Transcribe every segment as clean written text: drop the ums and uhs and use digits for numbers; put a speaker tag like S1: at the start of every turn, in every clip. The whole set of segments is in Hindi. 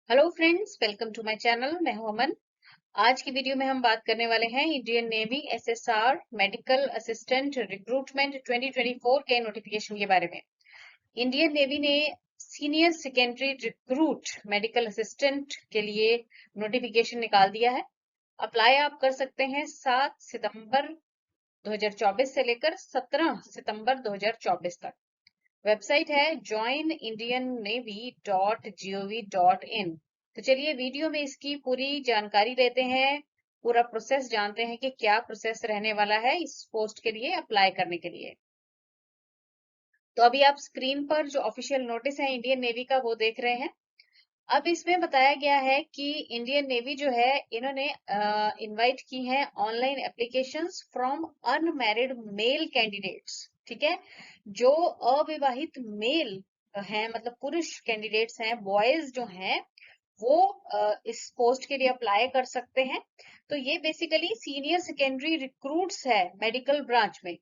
S1: Hello friends, welcome to my channel. मैं हूं अमन। आज की वीडियो में हम बात करने वाले हैं Indian navy SSR medical assistant recruitment 2024 के नोटिफिकेशन के बारे में। इंडियन नेवी ने senior secondary recruit medical assistant के लिए नोटिफिकेशन निकाल दिया है। अप्लाई आप कर सकते हैं 7 सितंबर 2024 से लेकर 17 सितंबर 2024 तक। वेबसाइट है joinindiannavy.gov.in। तो चलिए वीडियो में इसकी पूरी जानकारी लेते हैं, पूरा प्रोसेस जानते हैं कि क्या प्रोसेस रहने वाला है इस पोस्ट के लिए अप्लाई करने के लिए। तो अभी आप स्क्रीन पर जो ऑफिशियल नोटिस है इंडियन नेवी का वो देख रहे हैं। अब इसमें बताया गया है कि इंडियन नेवी जो है इन्होंने इनवाइट की है online applications from unmarried male candidates. ठीक है, जो अविवाहित मेल हैं, मतलब पुरुष कैंडिडेट्स हैं, बॉयज जो हैं वो इस पोस्ट के लिए अप्लाई कर सकते हैं। तो ये बेसिकली सीनियर सेकेंडरी रिक्रूट्स है मेडिकल ब्रांच में।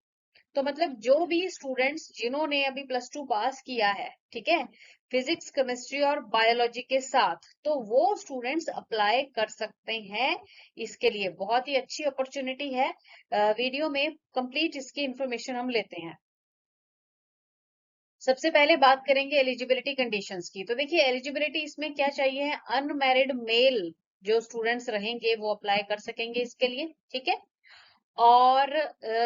S1: तो मतलब जो भी स्टूडेंट्स जिन्होंने अभी +2 पास किया है, ठीक है, फिजिक्स केमिस्ट्री और बायोलॉजी के साथ, तो वो स्टूडेंट्स अप्लाई कर सकते हैं इसके लिए। बहुत ही अच्छी अपॉर्चुनिटी है। वीडियो में कंप्लीट इसकी इंफॉर्मेशन हम लेते हैं। सबसे पहले बात करेंगे एलिजिबिलिटी कंडीशंस की। तो देखिए एलिजिबिलिटी इसमें क्या चाहिए है, अनमैरिड मेल जो स्टूडेंट्स रहेंगे वो अप्लाई कर सकेंगे इसके लिए। ठीक है, और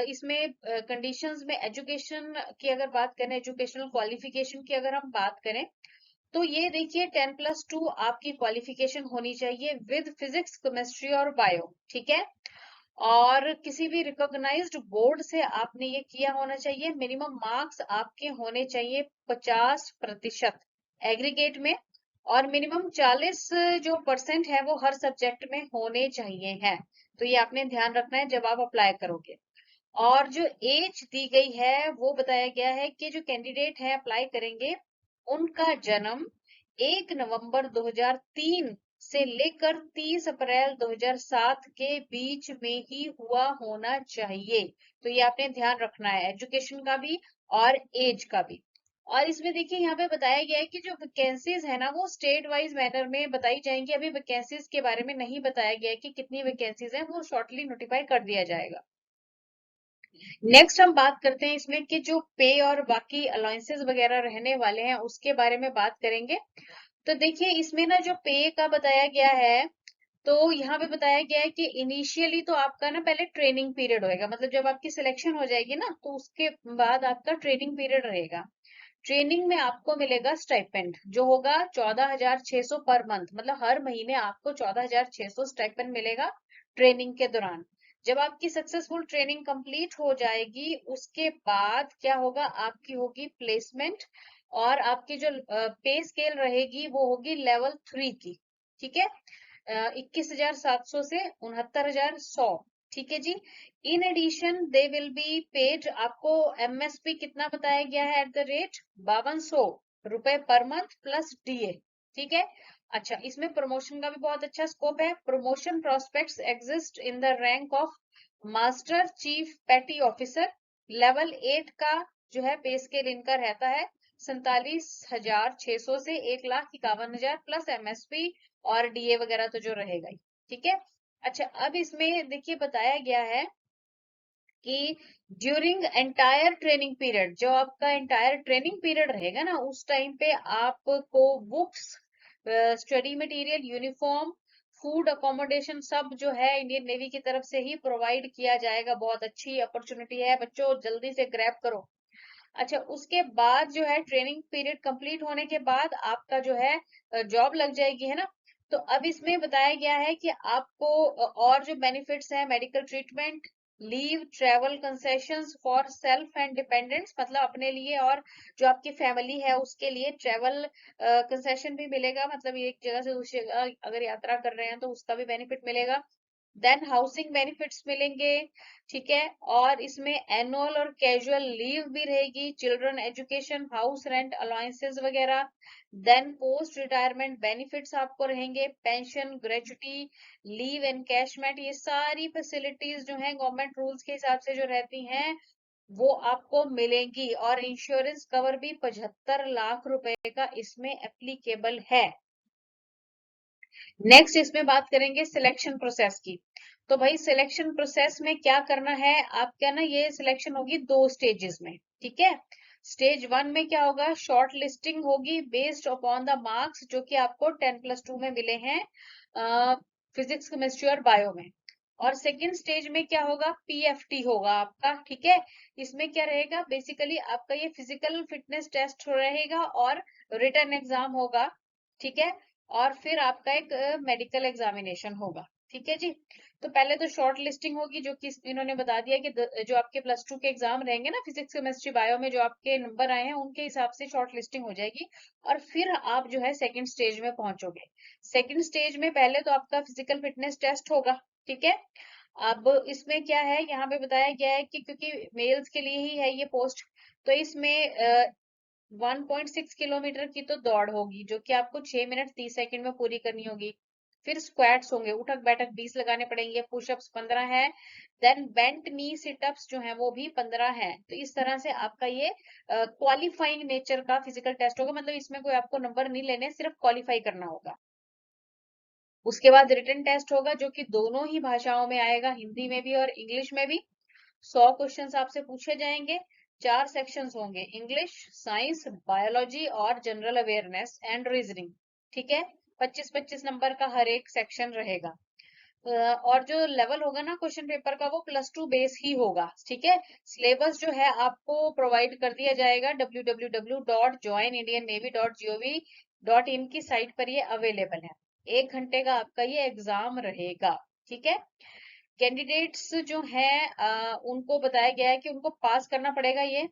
S1: इसमें कंडीशंस में एजुकेशन की अगर बात करें, एजुकेशनल क्वालिफिकेशन की अगर हम बात करें, तो ये देखिए 10+2 आपकी क्वालिफिकेशन होनी चाहिए विद फिजिक्स केमिस्ट्री और बायो। ठीक है, और किसी भी रिकॉग्नाइज्ड बोर्ड से आपने ये किया होना चाहिए। मिनिमम मार्क्स आपके होने चाहिए 50% एग्रीगेट में, और मिनिमम 40 जो परसेंट है वो हर सब्जेक्ट में होने चाहिए हैं। तो ये आपने ध्यान रखना है जब आप अप्लाई करोगे। और जो एज दी गई है वो बताया गया है कि जो कैंडिडेट है अप्लाई करेंगे उनका जन्म 1 नवंबर 2003 से लेकर 30 अप्रैल 2007 के बीच में ही हुआ होना चाहिए। तो ये आपने ध्यान रखना है, एजुकेशन का भी और एज का भी। और इसमें देखिए यहाँ पे बताया गया है कि जो वैकेंसीज है ना वो स्टेट वाइज मैनर में बताई जाएंगी। अभी वैकेंसीज के बारे में नहीं बताया गया है कि कितनी वैकेंसीज है, वो शॉर्टली नोटिफाई कर दिया जाएगा। नेक्स्ट हम बात करते हैं इसमें कि जो पे और बाकी अलाउंसेस वगैरह रहने वाले हैं उसके बारे में बात करेंगे। तो देखिए इसमें ना जो पे का बताया गया है, तो यहाँ पे बताया गया है कि इनिशियली तो आपका ना पहले ट्रेनिंग पीरियड होएगा, मतलब जब आपकी सिलेक्शन हो जाएगी ना तो उसके बाद आपका ट्रेनिंग पीरियड रहेगा। ट्रेनिंग में आपको मिलेगा स्टाइपेंड जो होगा 14,600 पर मंथ, मतलब हर महीने आपको 14,600 स्टाइपेंड मिलेगा ट्रेनिंग के दौरान। जब आपकी सक्सेसफुल ट्रेनिंग कंप्लीट हो जाएगी उसके बाद क्या होगा, आपकी होगी प्लेसमेंट, और आपकी जो पे स्केल रहेगी वो होगी लेवल 3 की। ठीक है, 21,700 से 69,100। ठीक है जी। In addition they will be paid, आपको एमएसपी कितना बताया गया है, @ 5200 रुपए पर मंथ प्लस डीए। ठीक है, अच्छा इसमें प्रमोशन का भी बहुत अच्छा स्कोप है। Promotion prospects exist in the rank of master chief पेटी ऑफिसर। लेवल 8 का जो है पे स्केल इनका रहता है 47,600 से 1,51,000 प्लस एमएसपी और डीए वगैरह तो जो रहेगा ही। ठीक है, अच्छा अब इसमें देखिए बताया गया है कि ड्यूरिंग एंटायर ट्रेनिंग पीरियड, जो आपका एंटायर ट्रेनिंग पीरियड रहेगा ना उस टाइम पे आपको books, study material, uniform, food, accommodation सब जो है इंडियन नेवी की तरफ से ही प्रोवाइड किया जाएगा। बहुत अच्छी अपॉर्चुनिटी है बच्चों, जल्दी से ग्रैब करो। अच्छा उसके बाद जो है ट्रेनिंग पीरियड कंप्लीट होने के बाद आपका जो है जॉब लग जाएगी, है ना। तो अब इसमें बताया गया है कि आपको और जो बेनिफिट्स है, medical treatment, leave, travel concessions for self and dependents, मतलब अपने लिए और जो आपकी फैमिली है उसके लिए ट्रेवल कंसेशन भी मिलेगा, मतलब एक जगह से दूसरी जगह अगर यात्रा कर रहे हैं तो उसका भी बेनिफिट मिलेगा। देन हाउसिंग बेनिफिट्स मिलेंगे। ठीक है, और इसमें एनुअल और कैजुअल लीव भी रहेगी, children education, house rent allowances वगैरह। देन पोस्ट रिटायरमेंट बेनिफिट्स आपको रहेंगे, पेंशन, ग्रेचुटी, लीव एनकैशमेंट, ये सारी फैसिलिटीज जो हैं गवर्नमेंट रूल्स के हिसाब से जो रहती हैं वो आपको मिलेंगी। और इंश्योरेंस कवर भी 75 लाख रुपए का इसमें एप्लीकेबल है। नेक्स्ट इसमें बात करेंगे सिलेक्शन प्रोसेस की। तो भाई सिलेक्शन प्रोसेस में क्या करना है, आप क्या ना, ये सिलेक्शन होगी 2 स्टेजेस में, ठीक है। स्टेज 1 में क्या होगा, शॉर्ट लिस्टिंग होगी बेस्ड अपॉन द मार्क्स जो कि आपको 10+2 में मिले हैं फिजिक्स, केमिस्ट्री और बायो में। और सेकंड स्टेज में क्या होगा, पीएफटी होगा आपका, ठीक है। इसमें क्या रहेगा, बेसिकली आपका ये फिजिकल फिटनेस टेस्ट रहेगा और रिटन एग्जाम होगा, ठीक है। और फिर आपका एक मेडिकल एग्जामिनेशन होगा, ठीक है जी। तो पहले तो शॉर्ट लिस्टिंग होगी जो कि इन्होंने बता दिया कि जो आपके +2 के एग्जाम रहेंगे ना, फिजिक्स, केमिस्ट्री, बायो में जो आपके नंबर आए हैं उनके हिसाब से शॉर्ट लिस्टिंग हो जाएगी। और फिर आप जो है सेकंड स्टेज में पहुंचोगे। सेकंड स्टेज में पहले तो आपका फिजिकल फिटनेस टेस्ट होगा, ठीक है। अब इसमें क्या है, यहाँ पे बताया गया है कि क्योंकि मेल्स के लिए ही है ये पोस्ट, तो इसमें 1.6 किलोमीटर की तो दौड़ होगी जो कि आपको 6 मिनट 30 सेकंड में पूरी करनी होगी। फिर स्क्वाट्स होंगे, उठक बैठक 20 लगाने पड़ेंगे, पुशअप्स 15 है, देन बेंट नी सिटअप्स जो है वो भी 15 है। तो इस तरह से आपका ये क्वालिफाइंग नेचर का फिजिकल टेस्ट होगा, मतलब इसमें कोई आपको नंबर नहीं लेने, सिर्फ क्वालिफाई करना होगा। उसके बाद रिटन टेस्ट होगा जो कि दोनों ही भाषाओं में आएगा, हिंदी में भी और इंग्लिश में भी। 100 क्वेश्चंस आपसे पूछे जाएंगे। 4 सेक्शंस होंगे, इंग्लिश, साइंस, बायोलॉजी और जनरल अवेयरनेस एंड रीजनिंग, ठीक है। 25-25 नंबर का हर एक सेक्शन रहेगा। और जो लेवल होगा ना क्वेश्चन पेपर का, वो +2 बेस ही होगा, ठीक है। सिलेबस जो है आपको प्रोवाइड कर दिया जाएगा, www.joinindiannavy.gov.in की साइट पर ये अवेलेबल है। 1 घंटे का आपका ये एग्जाम रहेगा, ठीक है। कैंडिडेट्स जो हैं उनको बताया गया है कि उनको पास करना पड़ेगा ये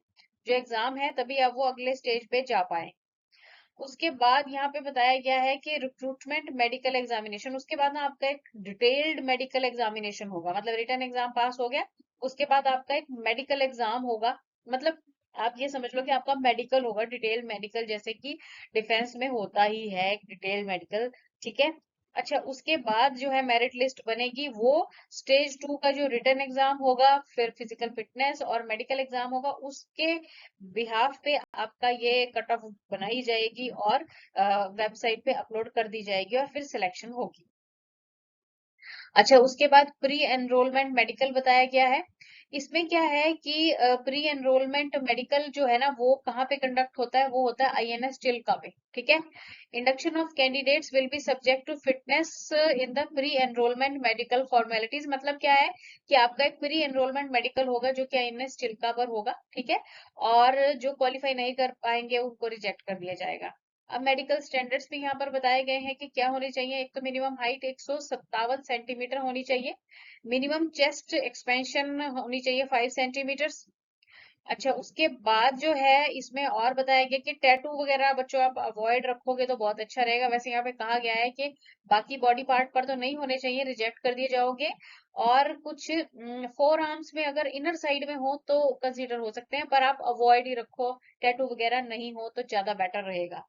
S1: जो एग्जाम है, तभी अब वो अगले स्टेज पे जा पाए। उसके बाद यहाँ पे बताया गया है कि रिक्रूटमेंट मेडिकल एग्जामिनेशन, उसके बाद ना आपका एक डिटेल्ड मेडिकल एग्जामिनेशन होगा, मतलब रिटन एग्जाम पास हो गया, उसके बाद आपका एक मेडिकल एग्जाम होगा। मतलब आप ये समझ लो कि आपका मेडिकल होगा, डिटेल मेडिकल, जैसे कि डिफेंस में होता ही है एक डिटेल मेडिकल, ठीक है। अच्छा, उसके बाद जो है मेरिट लिस्ट बनेगी, वो स्टेज 2 का जो रिटन एग्जाम होगा, फिर फिजिकल फिटनेस और मेडिकल एग्जाम होगा, उसके बिहाफ पे आपका ये कट ऑफ बनाई जाएगी और वेबसाइट पे अपलोड कर दी जाएगी और फिर सिलेक्शन होगी। अच्छा, उसके बाद प्री एनरोलमेंट मेडिकल बताया गया है। इसमें क्या है कि प्री एनरोलमेंट मेडिकल जो है ना, वो कहाँ पे कंडक्ट होता है, वो होता है आईएनएस चिल्का पे, ठीक है। Induction of candidates will be subject to fitness in the pre enrolment medical formalities. मतलब क्या है कि आपका एक प्री एनरोलमेंट मेडिकल होगा जो कि आईएनएस चिल्का पर होगा, ठीक है। और जो क्वालिफाई नहीं कर पाएंगे उनको रिजेक्ट कर दिया जाएगा। अब मेडिकल स्टैंडर्ड्स भी यहाँ पर बताए गए हैं कि क्या होने चाहिए। एक तो मिनिमम हाइट 157 सेंटीमीटर होनी चाहिए, मिनिमम चेस्ट एक्सपेंशन होनी चाहिए 5 सेंटीमीटर। अच्छा, उसके बाद जो है इसमें और बताया गया कि टैटू वगैरह बच्चों आप अवॉइड रखोगे तो बहुत अच्छा रहेगा। वैसे यहाँ पे कहा गया है कि बाकी बॉडी पार्ट पर तो नहीं होने चाहिए, रिजेक्ट कर दिए जाओगे। और कुछ 4 आर्म्स में अगर इनर साइड में हो तो कंसीडर हो सकते हैं, पर आप अवॉइड ही रखो, टैटू वगैरह नहीं हो तो ज्यादा बेटर रहेगा।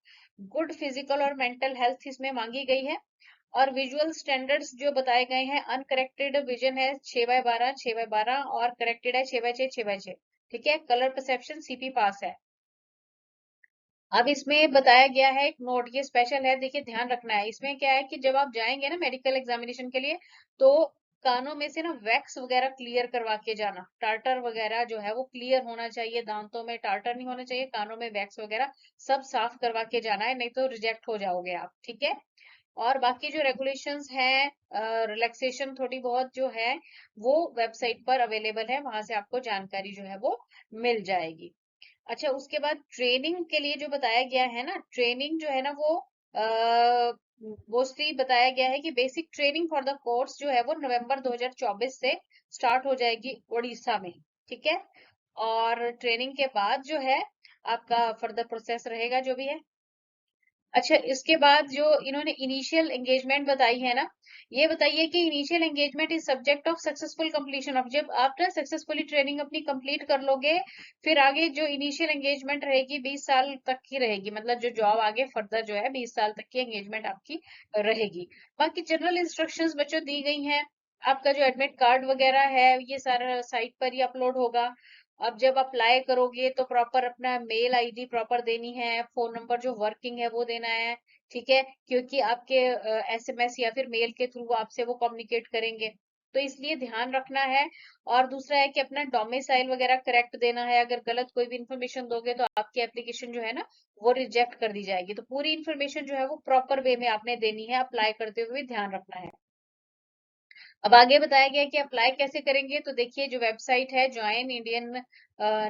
S1: गुड फिजिकल और मेंटल हेल्थ इसमें मांगी गई है। और विजुअल स्टैंडर्ड्स जो बताए गए हैं, अनकरेक्टेड विजन है 6x12 6x12 और करेक्टेड है 6x6 6x6, ठीक है। कलर परसेप्शन सीपी पास है। अब इसमें बताया गया है एक नोट, ये स्पेशल है, देखिए ध्यान रखना है। इसमें क्या है कि जब आप जाएंगे ना मेडिकल एग्जामिनेशन के लिए, तो कानों में से ना वैक्स वगैरह क्लियर करवा के जाना, टार्टर वगैरह जो है वो क्लियर होना चाहिए, दांतों में टार्टर नहीं होना चाहिए, कानों में वैक्स वगैरह सब साफ करवा के जाना है, नहीं तो रिजेक्ट हो जाओगे आप, ठीक है। और बाकी जो रेगुलेशंस हैं, रिलैक्सेशन थोड़ी बहुत जो है वो वेबसाइट पर अवेलेबल है, वहां से आपको जानकारी जो है वो मिल जाएगी। अच्छा, उसके बाद ट्रेनिंग के लिए जो बताया गया है ना, ट्रेनिंग जो है ना वो मोस्टली बताया गया है कि basic training for the course जो है वो नवंबर 2024 से स्टार्ट हो जाएगी उड़ीसा में, ठीक है। और ट्रेनिंग के बाद जो है आपका फर्दर प्रोसेस रहेगा जो भी है। अच्छा, इसके बाद जो इन्होंने इनिशियल एंगेजमेंट बताई है ना, ये बताइए कि initial engagement is subject of successful completion of, जब आप ना सक्सेसफुली ट्रेनिंग अपनी कंप्लीट कर लोगे, फिर आगे जो इनिशियल एंगेजमेंट रहेगी 20 साल तक की रहेगी, मतलब जो जॉब आगे फर्दर जो है 20 साल तक की एंगेजमेंट आपकी रहेगी। बाकी जनरल इंस्ट्रक्शंस बच्चों दी गई हैं। आपका जो एडमिट कार्ड वगैरह है ये सारा साइट पर ही अपलोड होगा। अब जब अप्लाई करोगे तो प्रॉपर अपना मेल आईडी प्रॉपर देनी है, फोन नंबर जो वर्किंग है वो देना है, ठीक है, क्योंकि आपके एसएमएस या फिर मेल के थ्रू आपसे वो कम्युनिकेट करेंगे, तो इसलिए ध्यान रखना है। और दूसरा है कि अपना डोमिसाइल वगैरह करेक्ट देना है, अगर गलत कोई भी इन्फॉर्मेशन दोगे तो आपकी एप्लीकेशन जो है ना वो रिजेक्ट कर दी जाएगी। तो पूरी इन्फॉर्मेशन जो है वो प्रॉपर वे में आपने देनी है, अप्लाई करते हुए ध्यान रखना है। अब आगे बताया गया है कि अप्लाई कैसे करेंगे। तो देखिए, जो वेबसाइट है ज्वाइन इंडियन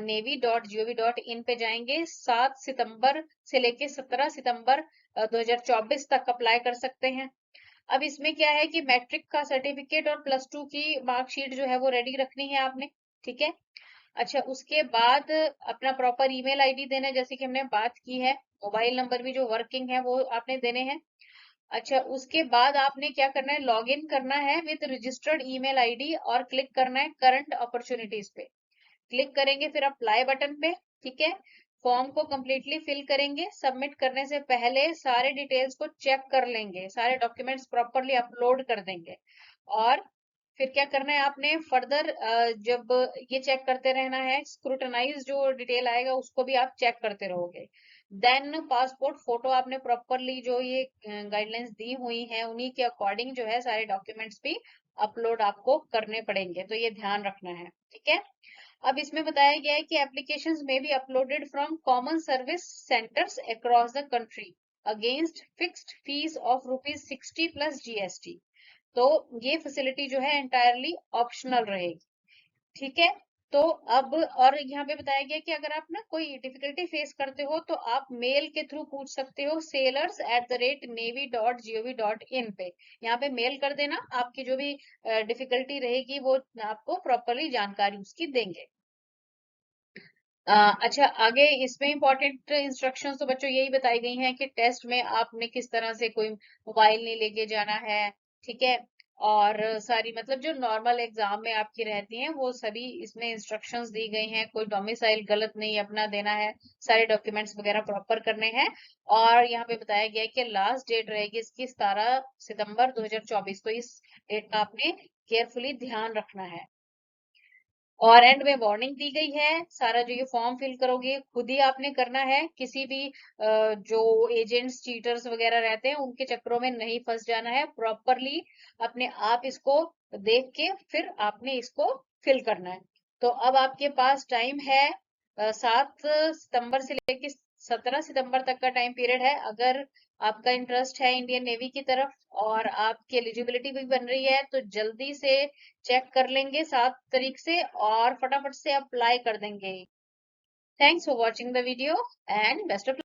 S1: navy.gov.in पे जाएंगे। 7 सितंबर से लेके 17 सितंबर 2024 तक अप्लाई कर सकते हैं। अब इसमें क्या है कि मैट्रिक का सर्टिफिकेट और +2 की मार्कशीट जो है वो रेडी रखनी है आपने, ठीक है। अच्छा, उसके बाद अपना प्रॉपर ईमेल आईडी देना है, जैसे कि हमने बात की है। मोबाइल नंबर भी जो वर्किंग है वो आपने देने हैं। अच्छा, उसके बाद आपने क्या करना है, लॉग इन करना है विद रजिस्टर्ड ईमेल आईडी और क्लिक करना है करंट अपॉर्चुनिटीज पे। क्लिक करेंगे फिर अप्लाई बटन पे, ठीक है। फॉर्म को कंप्लीटली फिल करेंगे। सबमिट करने से पहले सारे डिटेल्स को चेक कर लेंगे, सारे डॉक्यूमेंट्स प्रॉपरली अपलोड कर देंगे। और फिर क्या करना है आपने फर्दर, जब ये चेक करते रहना है, स्क्रूटनाइज जो डिटेल आएगा उसको भी आप चेक करते रहोगे। देन पासपोर्ट फोटो आपने प्रॉपरली जो ये गाइडलाइंस दी हुई है उन्हीं के अकॉर्डिंग जो है सारे डॉक्यूमेंट्स भी अपलोड आपको करने पड़ेंगे, तो ये ध्यान रखना है, ठीक है। अब इसमें बताया गया है कि एप्लीकेशंस में be uploaded from common service centres across the country against fixed fees of ₹60 plus GST. तो ये फैसिलिटी जो है एंटायरली ऑप्शनल रहेगी, ठीक है। तो अब और यहाँ पे बताया गया कि अगर आप ना कोई डिफिकल्टी फेस करते हो तो आप मेल के थ्रू पूछ सकते हो sailors@navy.gov.in पे। यहाँ पे मेल कर देना, आपकी जो भी डिफिकल्टी रहेगी वो आपको प्रॉपरली जानकारी उसकी देंगे। अच्छा, आगे इसमें इंपॉर्टेंट इंस्ट्रक्शंस तो बच्चों यही बताई गई हैं कि टेस्ट में आपने किस तरह से कोई मोबाइल नहीं लेके जाना है, ठीक है। और सारी मतलब जो नॉर्मल एग्जाम में आपकी रहती हैं वो सभी इसमें इंस्ट्रक्शंस दी गई हैं। कोई डोमिसाइल गलत नहीं अपना देना है, सारे डॉक्यूमेंट्स वगैरह प्रॉपर करने हैं। और यहाँ पे बताया गया है कि लास्ट डेट रहेगी इसकी 17 सितंबर 2024, तो इस डेट का आपने केयरफुली ध्यान रखना है। और एंड में वार्निंग दी गई है, सारा जो ये फॉर्म फिल करोगे खुद ही आपने करना है, किसी भी जो एजेंट्स चीटर्स वगैरह रहते हैं उनके चक्करों में नहीं फंस जाना है। प्रॉपरली अपने आप इसको देख के फिर आपने इसको फिल करना है। तो अब आपके पास टाइम है 7 सितंबर से लेके 17 सितंबर तक का टाइम पीरियड है। अगर आपका इंटरेस्ट है इंडियन नेवी की तरफ और आपकी एलिजिबिलिटी भी बन रही है तो जल्दी से चेक कर लेंगे 7 तारीख से और फटाफट से अप्लाई कर देंगे। Thanks for watching the video and best of